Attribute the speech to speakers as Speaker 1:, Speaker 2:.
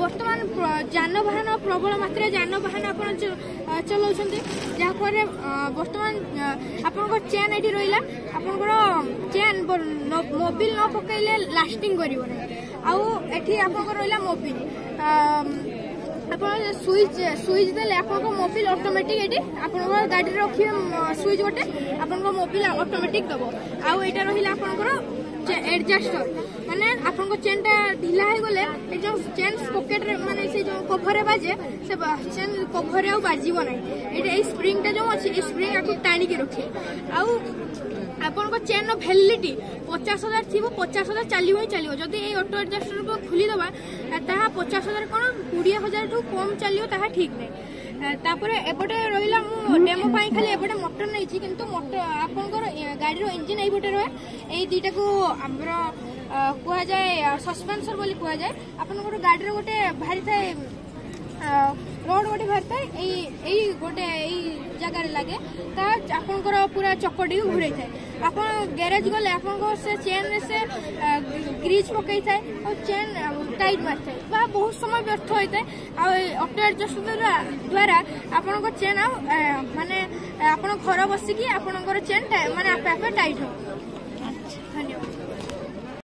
Speaker 1: बर्तमान जानवाहन प्रबल मात्रा जानवाहन आप चलाउछन जहाँफल बर्तमान आपन चेन ये रहा आपंकर चेन मोबिल न पकड़े लास्टिंग कर रहा मोबिल आप स्विच देले आप मोबिल ऑटोमेटिक ये आप गाड़ी रखिए स्विच गोटे आप मोबिल ऑटोमेटिक दब आउ यहाँ रहा आपंकर एडजस्टर माने आपन चेनटा ढिला हो गले जो चेन पॉकेट रे माने से जो कवर बाजे से चेन कवर आ बाजिबो नै एटा स्प्रिंगटा जो अछि स्प्रिंग आको टाणी के रखे आउ आपन चेन वैलिडिटी 50,000 थी 50,000 चलो ही चलो जदि ये ऑटो एडजस्टर को खोली दबा ता 50,000 कौन 20,000 ठू कम चलो ता ठीक नहीं तापर एपटे रहिला मु डेमो पाई खाली एपटे मोटर नै छी किंतु मोटर आपनकर गाड़ी रो इंजन एई बटे रहे एई दीटा को हमरो कुआ जाए सस्पेंसर बोली कुआ जाए आपनकर गाड़ी रो गोटे भारी थाए रोड गोटे भारी थाए एई गोटे एई जगह रे लागे ता आपनकर पूरा चक्कटी घुरै थाए आपन गैरेज गले आपन से चेन से ग्रीज पकई थाए और चेन टाइट मार थाए बा बहुत समय व्यर्थ होता है ऑटो एडजस्टर द्वारा आपन चेन माने आपन घर बसिकी आपन चेन माने आपे आपे टाइट हो। धन्यवाद।